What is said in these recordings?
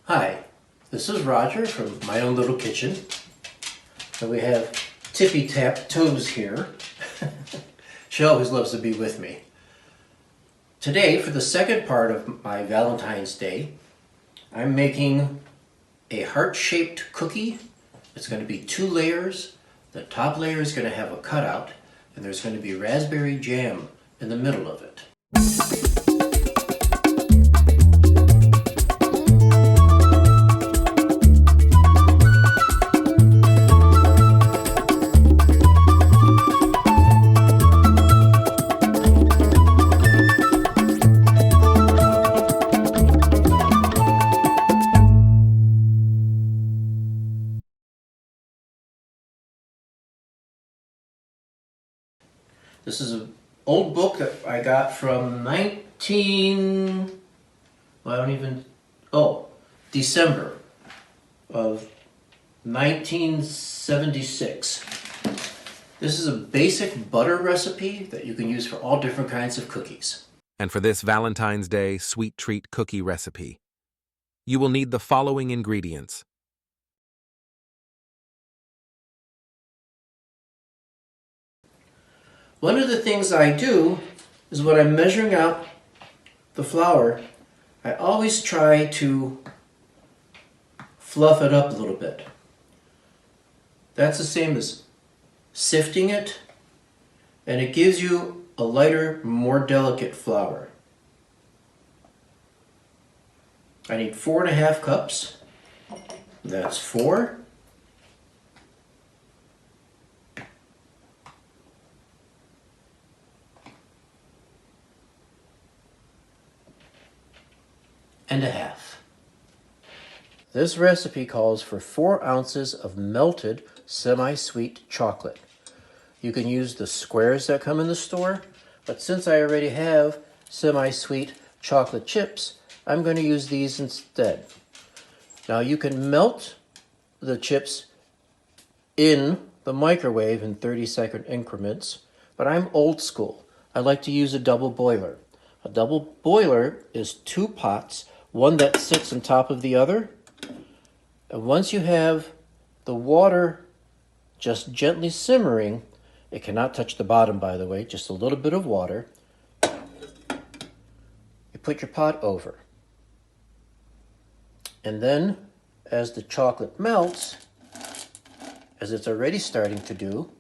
Hi, this is Roger from My Own Little Kitchen. And we have Tippy Tap Toes here. She always loves to be with me. Today, for the second part of my Valentine's Day, I'm making a heart-shaped cookie. It's going to be 2 layers. The top layer is going to have a cutout, and there's going to be raspberry jam in the middle of it. This is an old book that I got from December of 1976. This is a basic butter recipe that you can use for all different kinds of cookies. And for this Valentine's Day sweet treat cookie recipe, you will need the following ingredients. One of the things I do is when I'm measuring out the flour, I always try to fluff it up a little bit. That's the same as sifting it, and it gives you a lighter, more delicate flour. I need 4.5 cups. That's 4. And a half. This recipe calls for 4 ounces of melted semi-sweet chocolate. You can use the squares that come in the store, but since I already have semi-sweet chocolate chips, I'm going to use these instead. Now you can melt the chips in the microwave in 30-second increments, but I'm old school. I like to use a double boiler. A double boiler is 2 pots, one that sits on top of the other. And once you have the water just gently simmering, it cannot touch the bottom, by the way, just a little bit of water, you put your pot over. And then, as the chocolate melts, as it's already starting to do,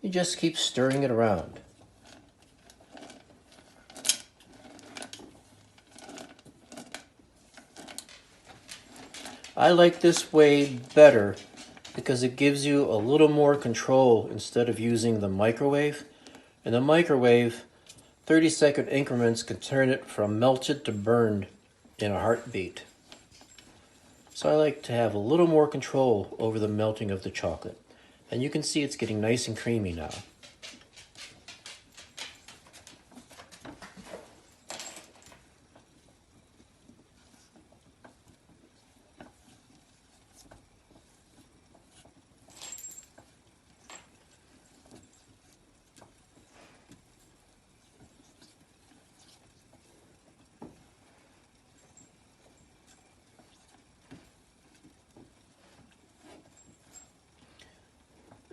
you just keep stirring it around. I like this way better because it gives you a little more control instead of using the microwave. In the microwave, 30-second increments can turn it from melted to burned in a heartbeat. So I like to have a little more control over the melting of the chocolate. And you can see it's getting nice and creamy now.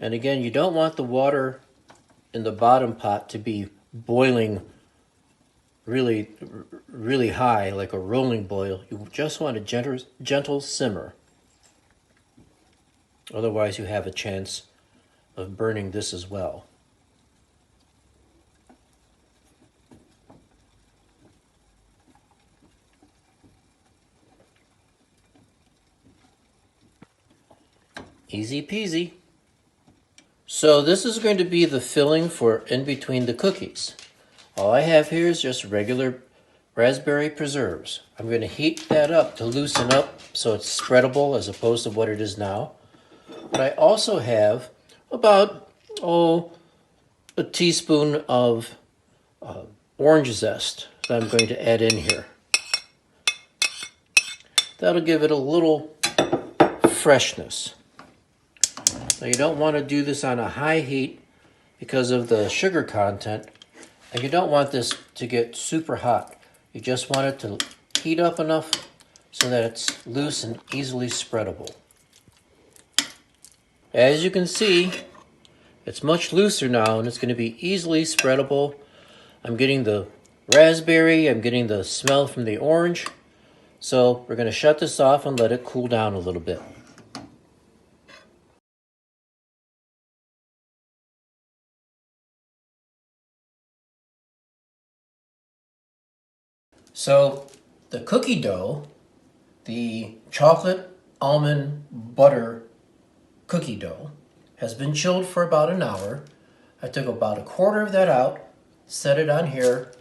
And again, you don't want the water in the bottom pot to be boiling really, really high, like a rolling boil. You just want a gentle simmer. Otherwise, you have a chance of burning this as well. Easy peasy. So this is going to be the filling for in between the cookies. All I have here is just regular raspberry preserves. I'm going to heat that up to loosen up so it's spreadable as opposed to what it is now. But I also have about, a teaspoon of orange zest that I'm going to add in here. That'll give it a little freshness. Now you don't want to do this on a high heat because of the sugar content, and you don't want this to get super hot. You just want it to heat up enough so that it's loose and easily spreadable. As you can see, it's much looser now and it's going to be easily spreadable. I'm getting the raspberry, I'm getting the smell from the orange. So we're going to shut this off and let it cool down a little bit. So the cookie dough, the chocolate almond butter cookie dough, has been chilled for about an hour. I took about a quarter of that out, set it on here,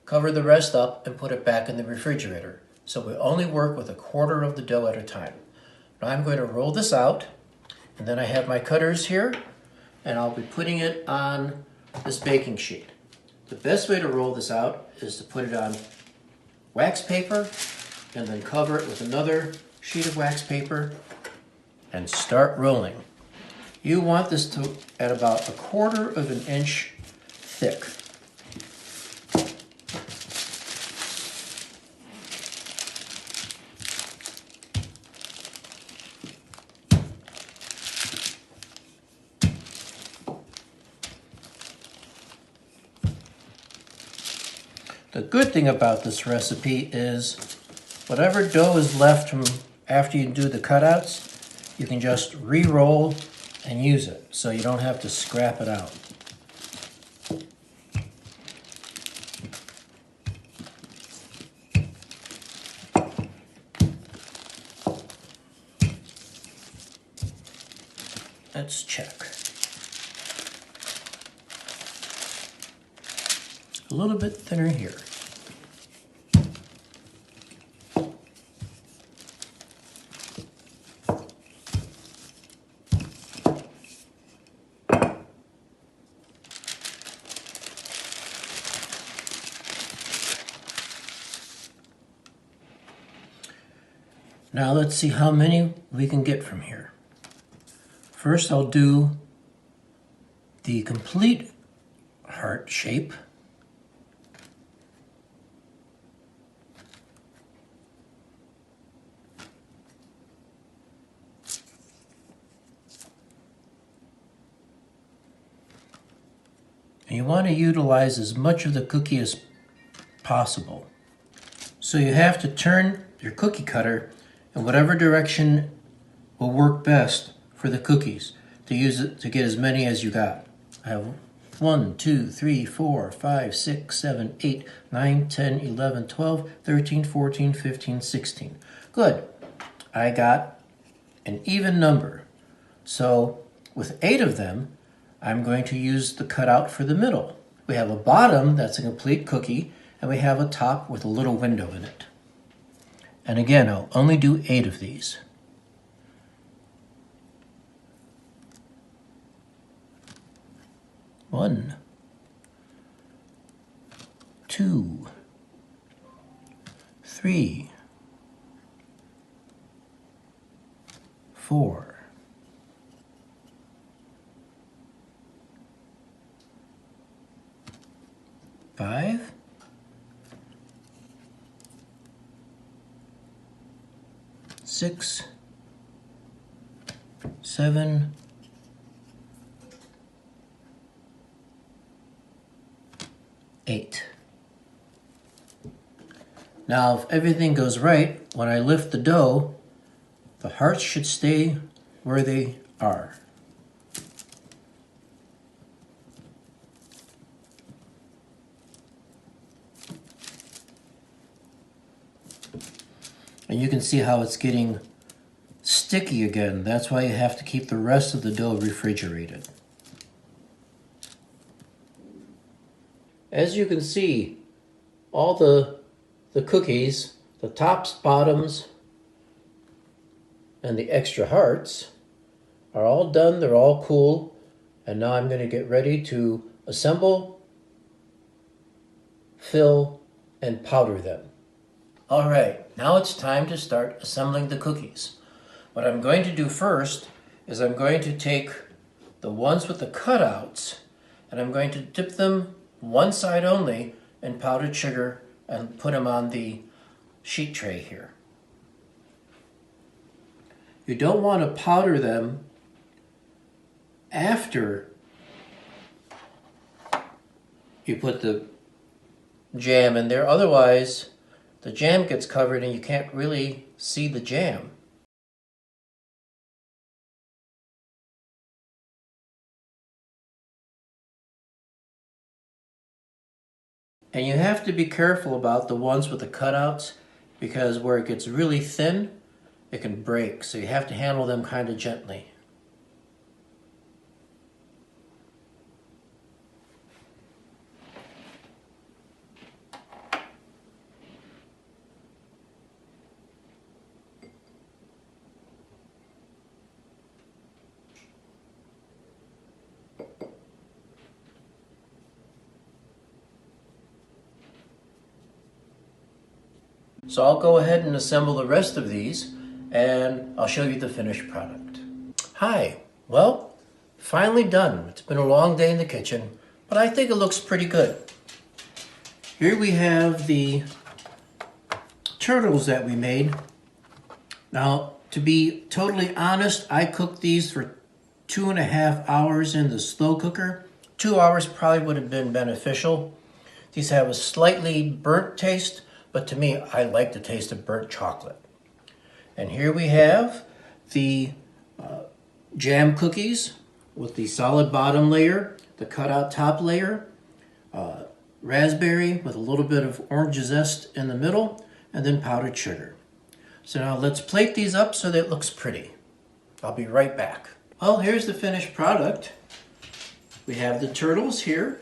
cover the rest up, and put it back in the refrigerator. So we only work with a quarter of the dough at a time. Now I'm going to roll this out, and then I have my cutters here, and I'll be putting it on this baking sheet. The best way to roll this out is to put it on wax paper, and then cover it with another sheet of wax paper, and start rolling. You want this to at about a quarter of an inch thick. The good thing about this recipe is whatever dough is left from after you do the cutouts, you can just re-roll and use it, so you don't have to scrap it out. Let's check. A little bit thinner here. Now let's see how many we can get from here. First I'll do the complete heart shape. And you want to utilize as much of the cookie as possible. So you have to turn your cookie cutter in whatever direction will work best for the cookies to use it to get as many as you got. I have 1, 2, 3, 4, 5, 6, 7, 8, 9, 10, 11, 12, 13, 14, 15, 16. Good. I got an even number. So with 8 of them, I'm going to use the cutout for the middle. We have a bottom that's a complete cookie, and we have a top with a little window in it. And again, I'll only do 8 of these. One, 2, 3, 4, 5, 6, 7, 8. Now, if everything goes right, when I lift the dough, the hearts should stay where they are. And you can see how it's getting sticky again. That's why you have to keep the rest of the dough refrigerated. As you can see, all the cookies, the tops, bottoms, and the extra hearts are all done. They're all cool. And now I'm going to get ready to assemble, fill, and powder them. All right, now it's time to start assembling the cookies. What I'm going to do first is I'm going to take the ones with the cutouts and I'm going to dip them one side only in powdered sugar and put them on the sheet tray here. You don't want to powder them after you put the jam in there. Otherwise, the jam gets covered and you can't really see the jam. And you have to be careful about the ones with the cutouts, because where it gets really thin, it can break. So you have to handle them kind of gently. So I'll go ahead and assemble the rest of these, and I'll show you the finished product. Hi, well, finally done. It's been a long day in the kitchen, but I think it looks pretty good. Here we have the turtles that we made. Now, to be totally honest, I cooked these for 2.5 hours in the slow cooker. 2 hours probably would have been beneficial. These have a slightly burnt taste, but to me, I like the taste of burnt chocolate. And here we have the jam cookies with the solid bottom layer, the cutout top layer, raspberry with a little bit of orange zest in the middle, and then powdered sugar. So now let's plate these up so that it looks pretty. I'll be right back. Well, here's the finished product. We have the turtles here,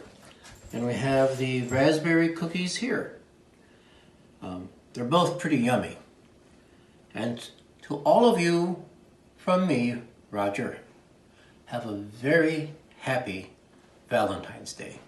and we have the raspberry cookies here. They're both pretty yummy. And to all of you from me, Roger, have a very happy Valentine's Day.